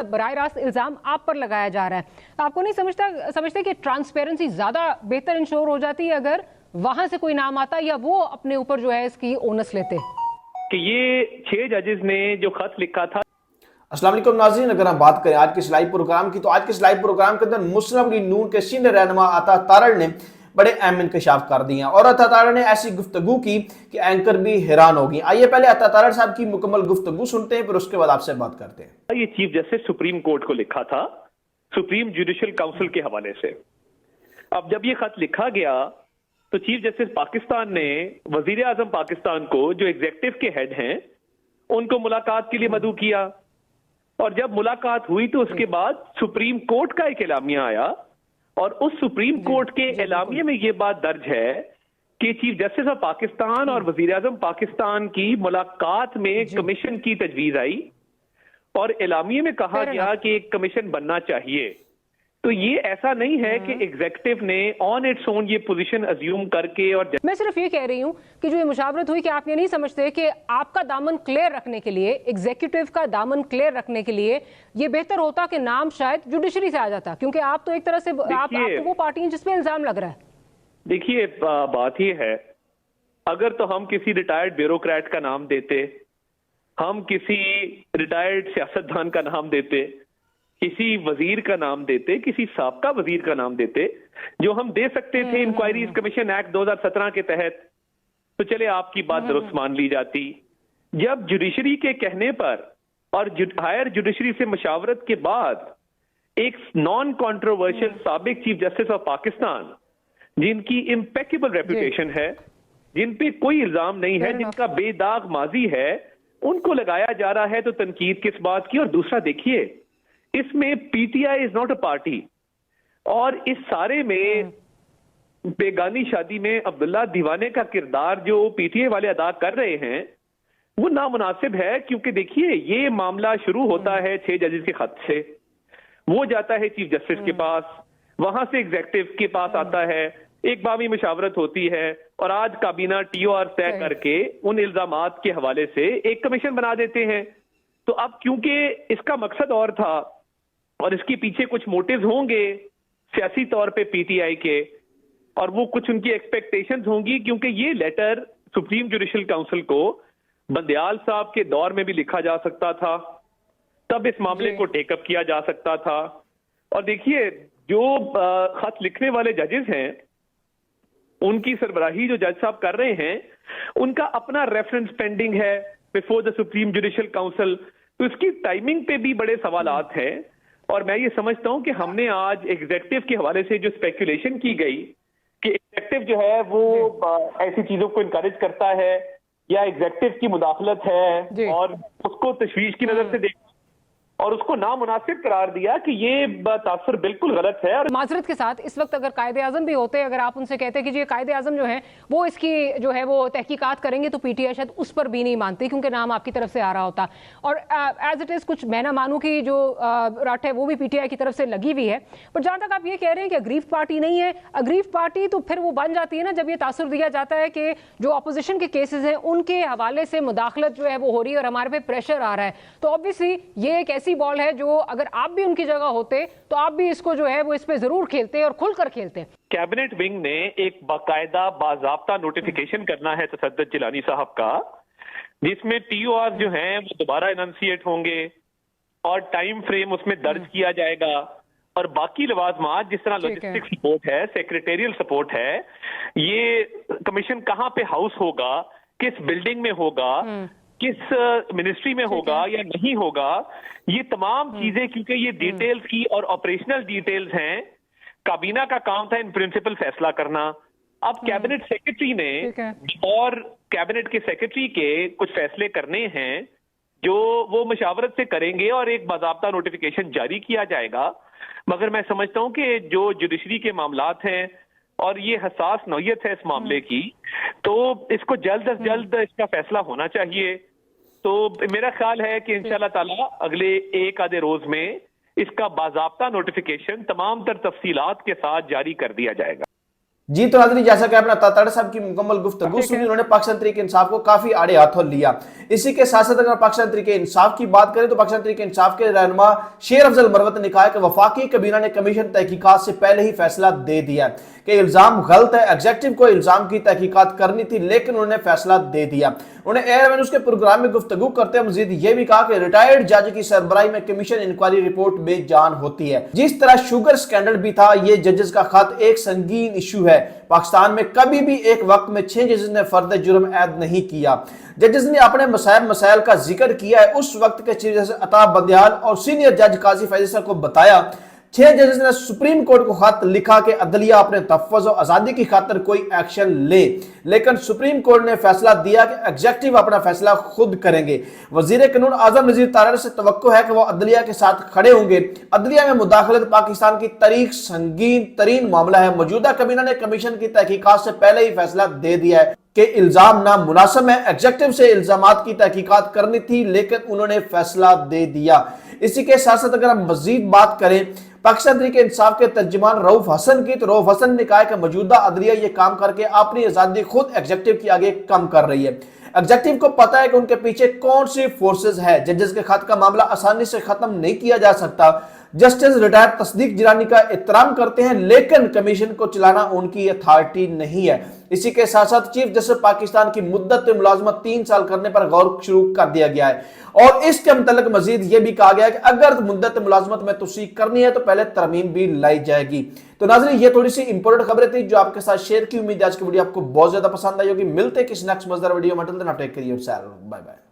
बराह रास्त इल्जाम आप पर लगाया जा रहा है, आपको नहीं समझते कि ट्रांसपेरेंसी ज्यादा बेहतर इंश्योर हो जाती है अगर वहां से कोई नाम आता या वो अपने ऊपर जो है इसकी ओनस लेते? कि ये 6 जजेस ने जो खत लिखा था। अस्सलाम वालेकुम नाज़रीन, अगर हम बात करें आज के इस लाइव प्रोग्राम की, तो आज के इस लाइव प्रोग्राम के अंदर मुस्लिम लीग नून के सीनियर रहनुमा अता तारड़ ने बड़े अहम इंकशाफ कर दिए हैं और अता तारड़ ने ऐसी गुफ्तगू की कि एंकर भी हैरान होगी। आइए पहले अता तारड़ साहब की मुकम्मल गुफ्तगू सुनते हैं, फिर उसके बाद आपसे बात करते हैं। ये चीफ जस्टिस सुप्रीम कोर्ट को लिखा था सुप्रीम जुडिशियल काउंसिल के हवाले से। अब जब ये खत लिखा गया तो चीफ जस्टिस पाकिस्तान ने वजीर आजम पाकिस्तान को, जो एग्जीक्यूटिव के हेड हैं, उनको मुलाकात के लिए मदऊ किया और जब मुलाकात हुई तो उसके बाद सुप्रीम कोर्ट का एक एलामिया आया और उस सुप्रीम कोर्ट के एलामिया में ये बात दर्ज है कि चीफ जस्टिस ऑफ पाकिस्तान और वजीर आजम पाकिस्तान की मुलाकात में कमीशन की तजवीज आई और एलामिया में कहा गया कि एक कमीशन बनना चाहिए। तो ये ऐसा नहीं है कि एग्जीक्यूटिव ने ऑन इट्स ओन ये पोजीशन अज्यूम करके। और मैं सिर्फ ये कह रही हूँ कि जो ये मुशावरत हुई कि आप ये नहीं समझते कि आपका दामन क्लियर रखने के लिए, एग्जीक्यूटिव का दामन क्लियर रखने के लिए ये बेहतर होता कि नाम शायद जुडिशरी से आ जाता, क्योंकि आप तो एक तरह से आप तो वो पार्टी हैं जिसपे इल्जाम लग रहा है। देखिए बात ये है, अगर तो हम किसी रिटायर्ड ब्यूरोक्रेट का नाम देते, हम किसी रिटायर्ड सियासतदान का नाम देते, किसी वजीर का नाम देते, किसी साबका वजीर का नाम देते, जो हम दे सकते थे इंक्वायरीज कमीशन एक्ट 2017 के तहत, तो चले आपकी बात दुरुस्त मान ली जाती। जब जुडिशरी के कहने पर और हायर जुडिशरी से मशावरत के बाद एक नॉन कॉन्ट्रोवर्शियल साबिक चीफ जस्टिस ऑफ पाकिस्तान, जिनकी इम्पेकेबल रेपुटेशन है, जिन पे कोई इल्जाम नहीं है, जिनका बेदाग माजी है, उनको लगाया जा रहा है, तो तनकीद किस बात की। और दूसरा देखिए, इसमें PTI is not a party और इस सारे में बेगानी शादी में अब्दुल्ला दीवाने का किरदार जो पीटीआई वाले अदा कर रहे हैं वो नामुनासिब है, क्योंकि देखिए ये मामला शुरू होता है 6 जजेस के खत से, वो जाता है चीफ जस्टिस के पास, वहां से एग्जीक्यूटिव के पास आता है, एक बामी मुशावरत होती है और आज काबीना टीओआर तय करके उन इल्जामात के हवाले से एक कमीशन बना देते हैं। तो अब क्योंकि इसका मकसद और था और इसके पीछे कुछ मोटिव्स होंगे सियासी तौर पे पीटीआई के, और वो कुछ उनकी एक्सपेक्टेशंस होंगी, क्योंकि ये लेटर सुप्रीम जुडिशियल काउंसिल को बंदयाल साहब के दौर में भी लिखा जा सकता था, तब इस मामले को टेकअप किया जा सकता था। और देखिए जो खत लिखने वाले जजेस हैं, उनकी सरबराही जो जज साहब कर रहे हैं, उनका अपना रेफरेंस पेंडिंग है before the supreme judicial council, तो इसकी टाइमिंग पे भी बड़े सवालात हैं। और मैं ये समझता हूं कि हमने आज एग्जीक्यूटिव के हवाले से जो स्पेकुलेशन की गई कि एग्जीक्यूटिव जो है वो ऐसी चीजों को इनकरेज करता है या एग्जीक्यूटिव की मुदाखलत है और उसको तशवीश की नजर से देख और उसको नामुनासिब करार दिया, कि ये तासर बिल्कुल गलत है। और माजरत के साथ इस वक्त अगर कायदे आजम भी होते, अगर आप उनसे कहते कि ये कायदे आजम जो है वो इसकी जो है वो तहकीकात करेंगे, तो पीटीआई शायद उस पर भी नहीं मानती, क्योंकि नाम आपकी तरफ से आ रहा होता। और एज इट इज कुछ मैं ना मानूं कि जो रट है वो भी पीटीआई की तरफ से लगी हुई है, पर जहां तक आप ये कह रहे हैं कि अग्रीव पार्टी नहीं है, अग्रीव पार्टी तो फिर वो बन जाती है ना जब ये तासुर दिया जाता है कि जो अपोजिशन के केसेस हैं उनके हवाले से मुदाखलत जो है वो हो रही है और हमारे पे प्रेशर आ रहा है। तो ऑब्वियसली ये एक ऐसी बॉल है जो अगर आप भी उनकी जगह होते तो आप भी इसको जो है वो इस पे जरूर खेलते और खुलकर खेलते। कैबिनेट विंग ने एक बाकायदा बाजाब्ता नोटिफिकेशन करना है तसद्दुद जिलानी साहब का, जिसमें टीओआर जो हैं वो दोबारा इनंसिएट होंगे और टाइम फ्रेम उसमें दर्ज किया जाएगा, और बाकी लवाजमात जिस तरह लॉजिस्टिक सपोर्ट है, सेक्रेटेरियल सपोर्ट है, ये कमीशन कहां पे हाउस होगा, किस बिल्डिंग में होगा, किस मिनिस्ट्री में होगा या नहीं होगा, ये तमाम चीजें, क्योंकि ये डिटेल्स की और ऑपरेशनल डिटेल्स हैं, काबीना का काम था इन प्रिंसिपल फैसला करना। अब कैबिनेट सेक्रेटरी ने और कैबिनेट के सेक्रेटरी के कुछ फैसले करने हैं जो वो मशावरत से करेंगे और एक बाज़ाब्ता नोटिफिकेशन जारी किया जाएगा। मगर मैं समझता हूं कि जो जुडिशरी के मामलात हैं और ये हसास नौयत है इस मामले की, तो इसको जल्द अज जल्द इसका फैसला होना चाहिए। तो मेरा ख्याल है कि इंशाल्लाह ताला अगले एक आधे रोज में इसका बाज़ाब्ता नोटिफिकेशन तमाम तर तफसीलात के साथ जारी कर दिया जाएगा। जी तो नाज़रीन, जैसा कि आपने ताड़ साहब की मुकम्मल गुफ्तगू सुनी, उन्होंने पाकिस्तान तहरीक इंसाफ को काफी आड़े हाथों लिया। इसी के साथ साथ अगर पाकिस्तान तहरीक इंसाफ की बात करें तो पाकिस्तान तहरीक इंसाफ के रहनुमा शेर अफजल मरवत ने कहा कि वफाकी कबीना ने कमीशन तहकीकात से पहले ही फैसला दे दिया कि इल्जाम गलत है। एग्जेक्टिव को इल्जाम की तहकीकात करनी थी, लेकिन उन्होंने फैसला दे दिया। उन्होंने एयर न्यूज़ के प्रोग्राम में गुफ्तगू करते हुए मजीद ये भी कहा कि रिटायर्ड जज की सरबराही में कमीशन इंक्वायरी रिपोर्ट में जान होती है। जिस तरह शुगर स्कैंडल भी था, ये जजेस का खत एक संगीन इशू है। पाकिस्तान में कभी भी एक वक्त में 6 जजेस ने फर्द जुर्म ऐद नहीं किया। जजेस ने अपने मसाइल का जिक्र किया है। उस वक्त के चीफ जस्टिस अता बंदियाल और सीनियर जज काजी फैजल को बताया। 6 जजेस ने सुप्रीम कोर्ट को खत लिखा कि अदलिया अपने तहफ़्फ़ुज़ और आज़ादी की खातिर कोई एक्शन ले, लेकिन सुप्रीम कोर्ट ने फैसला दिया कि एग्जेक्टिव अपना फैसला खुद करेंगे। वज़ीर कानून आज़म नज़ीर तारड़ से तवक्को है कि वो अदलिया के साथ खड़े होंगे। अदलिया में मुदाखलत पाकिस्तान की तारीख संगीन तरीन मामला है। मौजूदा कमीना ने कमीशन की तहकीकात से पहले ही फैसला दे दिया है कि इल्जाम नामुनासिब है। एग्जेक्टिव से इल्जामात की तहकीकात करनी थी, लेकिन उन्होंने फैसला दे दिया। इसी के साथ साथ अगर हम मजीद बात करें पाकिस्तान तहरीक इंसाफ के तर्जुमान रऊफ हसन की, तो रऊफ हसन ने कहा कि मौजूदा अदलिया ये काम करके अपनी आजादी खुद एग्जेक्टिव की आगे कम कर रही है। एग्जेक्टिव को पता है कि उनके पीछे कौन सी फोर्सेस है। जजेस के खत का मामला आसानी से खत्म नहीं किया जा सकता। जस्टिस रिटायर्ड तस्दीक जिलानी का एहतराम करते हैं, लेकिन कमीशन को चलाना उनकी अथॉरिटी नहीं है। इसी के साथ साथ चीफ जस्टिस पाकिस्तान की मुद्दत मुलाजमत 3 साल करने पर गौर शुरू कर दिया गया है और इसके मुतल्लिक मजीद ये भी कहा गया है कि अगर मुद्दत मुलाजमत में तौसीक करनी है तो पहले तरमीम भी लाई जाएगी। तो नाज़रीन, ये थोड़ी सी इंपॉर्टेंट खबरें थी जो आपके साथ शेयर की। उम्मीद है आज की वीडियो आपको बहुत ज्यादा पसंद आई होगी। मिलते किसी नेक्स्ट मजेदार वीडियो में, till then take care yourself, bye bye.